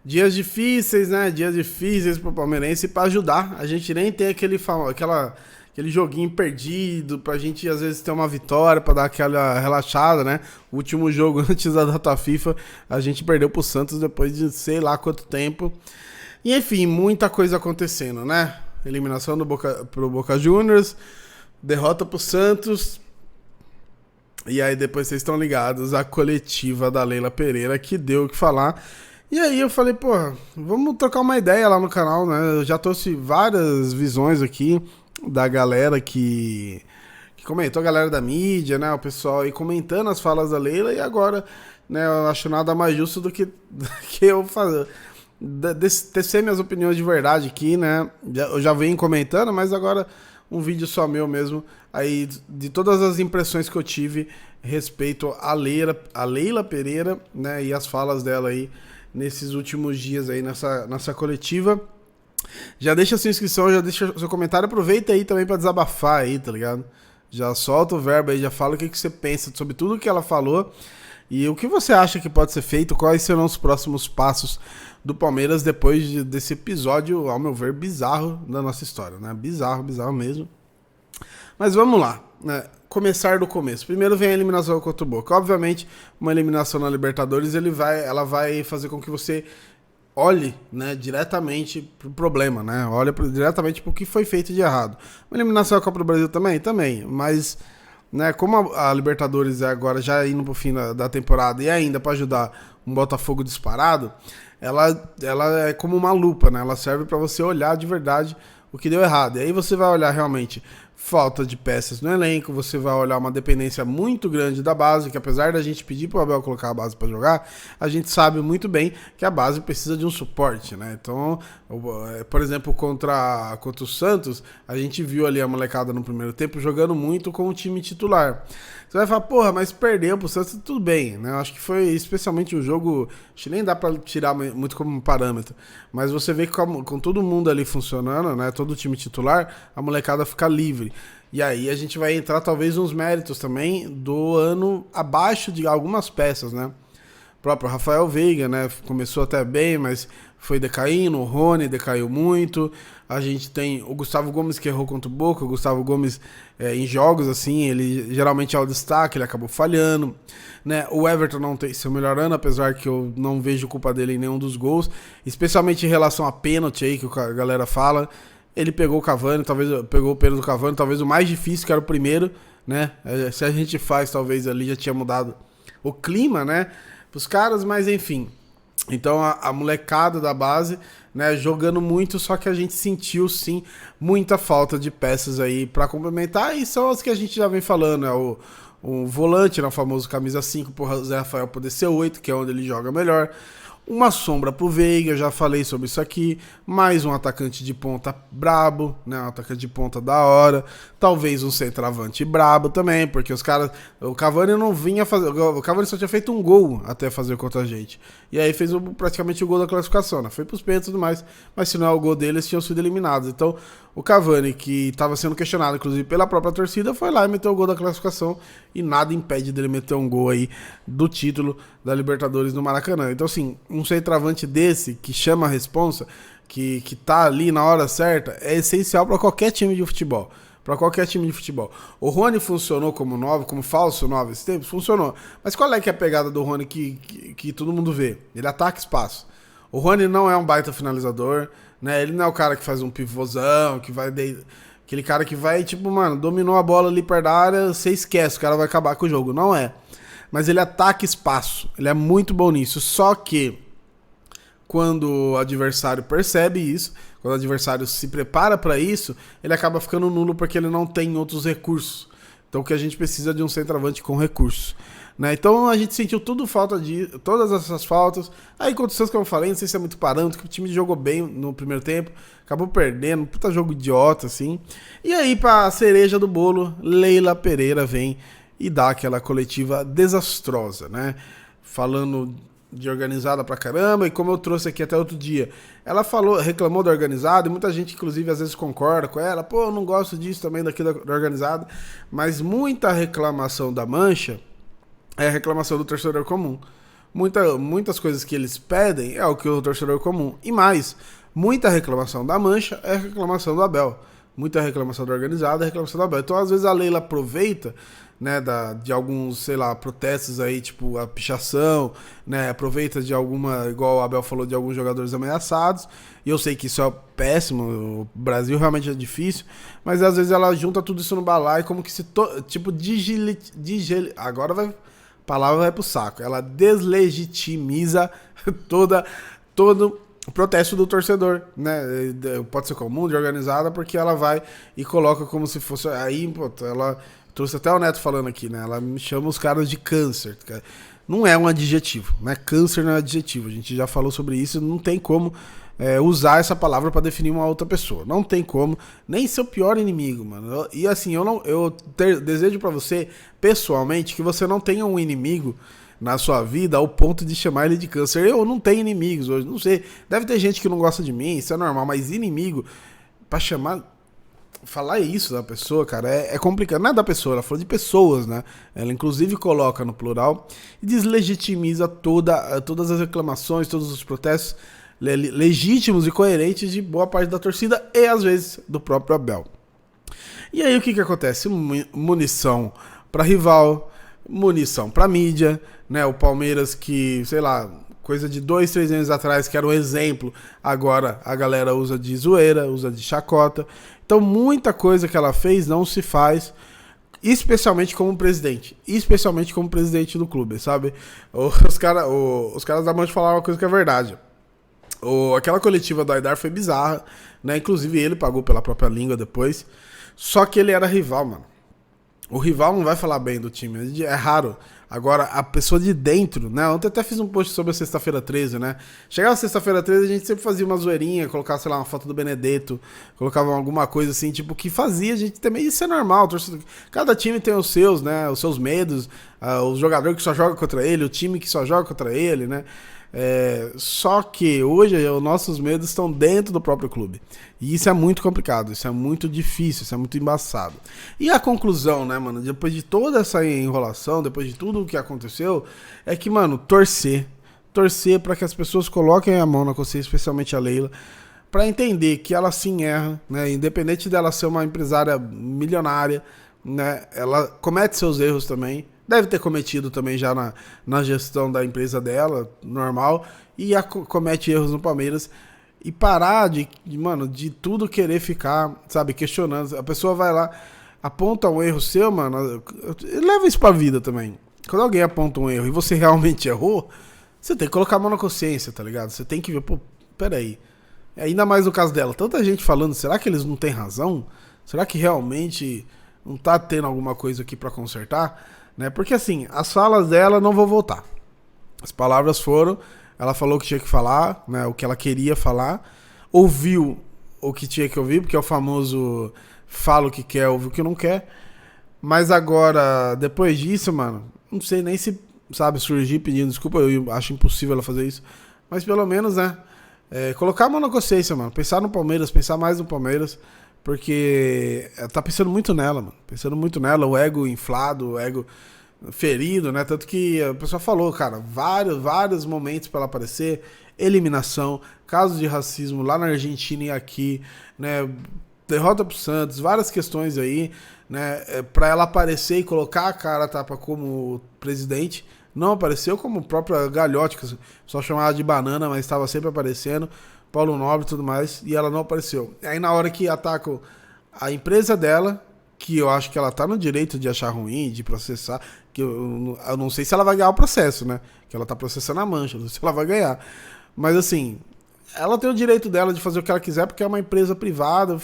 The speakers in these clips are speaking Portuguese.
Dias difíceis, né? Dias difíceis pro palmeirense pra ajudar. A gente nem tem aquele joguinho perdido pra gente às vezes ter uma vitória, pra dar aquela relaxada, né? O último jogo antes da data FIFA, a gente perdeu pro Santos depois de sei lá quanto tempo. E enfim, muita coisa acontecendo, né? Eliminação pro Boca Juniors, derrota pro Santos. E aí depois vocês estão ligados à coletiva da Leila Pereira, que deu o que falar. E aí eu falei, porra, vamos trocar uma ideia lá no canal, né? Eu já trouxe várias visões aqui da galera que comentou, a galera da mídia, né? O pessoal aí comentando as falas da Leila. E agora, né, eu acho nada mais justo do que, que eu fazer, tecer minhas opiniões de verdade aqui, né? Eu já venho comentando, mas agora um vídeo só meu mesmo, aí de todas as impressões que eu tive respeito a Leila Pereira, né, e as falas dela aí nesses últimos dias aí nessa coletiva. Já deixa sua inscrição, já deixa seu comentário, aproveita aí também pra desabafar aí, tá ligado? Já solta o verbo aí, já fala o que você pensa sobre tudo que ela falou e o que você acha que pode ser feito, quais serão os próximos passos do Palmeiras depois desse episódio, ao meu ver, bizarro da nossa história, né? Bizarro, bizarro mesmo. Mas vamos lá, né? Começar do começo. Primeiro vem a eliminação contra o Boca. Obviamente, uma eliminação na Libertadores, ela vai fazer com que você olhe, né, diretamente pro problema, né? Olha diretamente pro que foi feito de errado. Uma eliminação da Copa do Brasil também, mas, né, como a Libertadores é agora já indo pro fim da temporada e ainda para ajudar um Botafogo disparado, ela é como uma lupa, né? Ela serve para você olhar de verdade o que deu errado. E aí você vai olhar realmente falta de peças no elenco, você vai olhar uma dependência muito grande da base, que apesar da gente pedir pro Abel colocar a base para jogar, a gente sabe muito bem que a base precisa de um suporte, né? Então, por exemplo, contra o Santos, a gente viu ali a molecada no primeiro tempo jogando muito com o time titular. Você vai falar, porra, mas perdeu pro Santos, tudo bem, né? Eu acho que foi especialmente um jogo, acho que nem dá pra tirar muito como parâmetro, mas você vê que com todo mundo ali funcionando, né? Todo o time titular, a molecada fica livre. E aí a gente vai entrar talvez nos méritos também do ano abaixo de algumas peças, né? O próprio Rafael Veiga, né? Começou até bem, mas foi decaindo. O Rony decaiu muito. A gente tem o Gustavo Gomes, que errou contra o Boca. O Gustavo Gomes, em jogos, assim, ele geralmente é o destaque, ele acabou falhando, né? O Everton não tem seu melhor ano, apesar que eu não vejo culpa dele em nenhum dos gols, especialmente em relação a pênalti aí, que a galera fala. Ele pegou o Cavani, talvez pegou o pênalti do Cavani, talvez o mais difícil, que era o primeiro, né? Se a gente faz, talvez ali já tinha mudado o clima, né? Pros caras, mas enfim. Então a molecada da base, né, jogando muito, só que a gente sentiu sim muita falta de peças aí pra complementar, e são as que a gente já vem falando, né? O volante, né, o famoso camisa 5, pro Zé Rafael poder ser 8, que é onde ele joga melhor. Uma sombra pro Veiga, já falei sobre isso aqui. Mais um atacante de ponta brabo, né? Um atacante de ponta da hora. Talvez um centroavante brabo também, porque os caras... O Cavani não vinha fazer... O Cavani só tinha feito um gol até fazer contra a gente. E aí fez praticamente o gol da classificação, né? Foi pros pênaltis e tudo mais, mas se não é o gol deles, tinham sido eliminados. Então, o Cavani, que estava sendo questionado, inclusive, pela própria torcida, foi lá e meteu o gol da classificação, e nada impede dele meter um gol aí do título da Libertadores no Maracanã. Então, assim, um centroavante desse, que chama a responsa, que tá ali na hora certa, é essencial para qualquer time de futebol. Para qualquer time de futebol. O Rony funcionou como 9, como falso 9 esse tempo? Funcionou. Mas qual é que é a pegada do Rony que todo mundo vê? Ele ataca espaço. O Rony não é um baita finalizador, né? Ele não é o cara que faz um pivôzão, que vai... Aquele cara que vai, tipo, mano, dominou a bola ali perto da área, você esquece, o cara vai acabar com o jogo. Não é. Mas ele ataca espaço. Ele é muito bom nisso. Só que quando o adversário percebe isso, quando o adversário se prepara para isso, ele acaba ficando nulo porque ele não tem outros recursos. Então o que a gente precisa de um centroavante com recursos, né? Então a gente sentiu todas essas faltas. Aí contra o Santos, como eu falei, não sei se é muito parâmetro, que o time jogou bem no primeiro tempo, acabou perdendo, puta jogo idiota, assim. E aí, pra cereja do bolo, Leila Pereira vem e dá aquela coletiva desastrosa, né? Falando de organizada pra caramba, e como eu trouxe aqui até outro dia, ela reclamou da organizada, e muita gente, inclusive, às vezes concorda com ela, pô, eu não gosto disso também, daquilo da organizada, mas muita reclamação da Mancha é reclamação do torcedor comum. muitas coisas que eles pedem é o que o torcedor comum. E mais, muita reclamação da Mancha é reclamação do Abel. Muita reclamação da organizada é reclamação do Abel. Então, às vezes, a Leila aproveita, né, de alguns, sei lá, protestos aí, tipo a pichação, né, aproveita de alguma, igual o Abel falou, de alguns jogadores ameaçados, e eu sei que isso é péssimo, o Brasil realmente é difícil, mas às vezes ela junta tudo isso no balaio, como que se, tipo, agora vai, a palavra vai pro saco, ela deslegitimiza todo o protesto do torcedor, né? Pode ser comum, de organizada, porque ela vai e coloca como se fosse. Aí, pô, ela trouxe até o Neto falando aqui, né? Ela me chama os caras de câncer. Não é um adjetivo, né? Câncer não é adjetivo. A gente já falou sobre isso, não tem como usar essa palavra para definir uma outra pessoa. Não tem como, nem seu pior inimigo, mano. E assim, eu desejo para você, pessoalmente, que você não tenha um inimigo na sua vida ao ponto de chamar ele de câncer. Eu não tenho inimigos hoje, não sei. Deve ter gente que não gosta de mim, isso é normal, mas inimigo, pra falar isso da pessoa, cara, é complicado. Não é da pessoa, ela falou de pessoas, né? Ela inclusive coloca no plural e deslegitimiza todas as reclamações, todos os protestos legítimos e coerentes de boa parte da torcida e às vezes do próprio Abel. E aí o que acontece? Munição pra rival, munição pra mídia, né? O Palmeiras que, sei lá, coisa de 2, 3 anos atrás, que era um exemplo, agora a galera usa de zoeira, usa de chacota. Então muita coisa que ela fez não se faz, especialmente como presidente do clube, sabe? Os caras da Mancha falaram uma coisa que é verdade. Aquela coletiva do Aidar foi bizarra, né? Inclusive ele pagou pela própria língua depois. Só que ele era rival, mano. O rival não vai falar bem do time, é raro. Agora, a pessoa de dentro, né? Ontem até fiz um post sobre a sexta-feira 13, né? Chegava sexta-feira 13, a gente sempre fazia uma zoeirinha, colocava, sei lá, uma foto do Benedetto, colocava alguma coisa assim, tipo, que fazia a gente também. Isso é normal, cada time tem os seus, né? Os seus medos, o jogador que só joga contra ele, o time que só joga contra ele, né? Só que hoje os nossos medos estão dentro do próprio clube. E isso é muito complicado, isso é muito difícil, isso é muito embaçado. E a conclusão, né, mano, depois de toda essa enrolação, depois de tudo o que aconteceu, é que, mano, torcer para que as pessoas coloquem a mão na consciência, especialmente a Leila, para entender que ela sim erra, né, independente dela ser uma empresária milionária, né, ela comete seus erros também. Deve ter cometido também já na gestão da empresa dela, normal, e comete erros no Palmeiras. E parar de tudo querer ficar, sabe, questionando. A pessoa vai lá, aponta um erro seu, mano, leva isso pra vida também. Quando alguém aponta um erro e você realmente errou, você tem que colocar a mão na consciência, tá ligado? Você tem que ver, pô, peraí. Ainda mais no caso dela, tanta gente falando, será que eles não têm razão? Será que realmente não tá tendo alguma coisa aqui pra consertar? Né? Porque assim, as falas dela não vão voltar. As palavras foram, ela falou o que tinha que falar, né? O que ela queria falar, ouviu o que tinha que ouvir, porque é o famoso fala o que quer, ouve o que não quer. Mas agora, depois disso, mano, não sei nem se, sabe, surgir pedindo desculpa, eu acho impossível ela fazer isso. Mas pelo menos, né? Colocar a mão na consciência, mano. Pensar no Palmeiras, pensar mais no Palmeiras. Porque tá pensando muito nela, mano. Pensando muito nela, o ego inflado, o ego ferido, né? Tanto que a pessoa falou, cara, vários momentos pra ela aparecer, eliminação, casos de racismo lá na Argentina e aqui, né? Derrota pro Santos, várias questões aí, né? Pra ela aparecer e colocar a cara a tapa como presidente. Não apareceu, como o próprio Galhote, que só chamava de banana, mas estava sempre aparecendo. Paulo Nobre e tudo mais, e ela não apareceu. Aí na hora que atacam a empresa dela, que eu acho que ela tá no direito de achar ruim, de processar, que eu não sei se ela vai ganhar o processo, né? Que ela tá processando a Mancha, não sei se ela vai ganhar. Mas assim, ela tem o direito dela de fazer o que ela quiser, porque é uma empresa privada,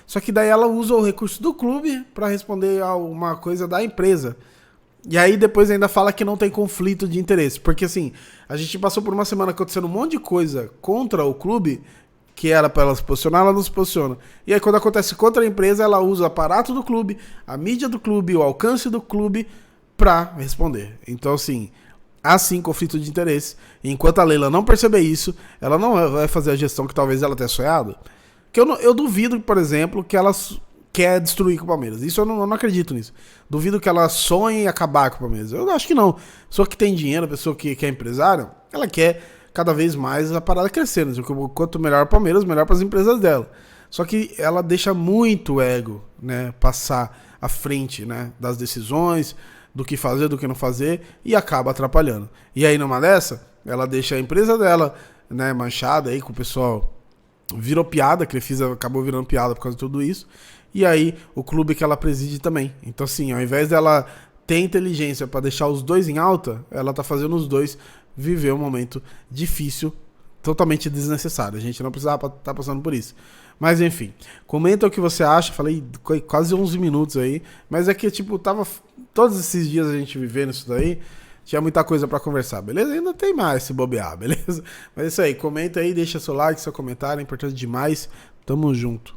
só que daí ela usa o recurso do clube para responder a uma coisa da empresa. E aí depois ainda fala que não tem conflito de interesse. Porque assim, a gente passou por uma semana acontecendo um monte de coisa contra o clube, que era pra ela se posicionar, ela não se posiciona. E aí quando acontece contra a empresa, ela usa o aparato do clube, a mídia do clube, o alcance do clube pra responder. Então assim, há sim conflito de interesse. E enquanto a Leila não perceber isso, ela não vai fazer a gestão que talvez ela tenha sonhado. Que eu duvido, por exemplo, que ela quer destruir com o Palmeiras. Isso eu não acredito nisso. Duvido que ela sonhe em acabar com o Palmeiras. Eu acho que não. A pessoa que tem dinheiro, a pessoa que é empresário, ela quer cada vez mais a parada crescendo. Quanto melhor o Palmeiras, melhor para as empresas dela. Só que ela deixa muito o ego, né, passar à frente, né, das decisões, do que fazer, do que não fazer, e acaba atrapalhando. E aí, numa dessa, ela deixa a empresa dela, né, manchada aí com o pessoal. Virou piada, que acabou virando piada por causa de tudo isso. E aí, o clube que ela preside também. Então, assim, ao invés dela ter inteligência para deixar os dois em alta, ela tá fazendo os dois viver um momento difícil, totalmente desnecessário. A gente não precisava estar passando por isso. Mas, enfim, comenta o que você acha. Falei quase 11 minutos aí. Mas é que, tipo, tava todos esses dias a gente vivendo isso daí. Tinha muita coisa pra conversar, beleza? Ainda tem mais se bobear, beleza? Mas é isso aí, comenta aí, deixa seu like, seu comentário, é importante demais. Tamo junto.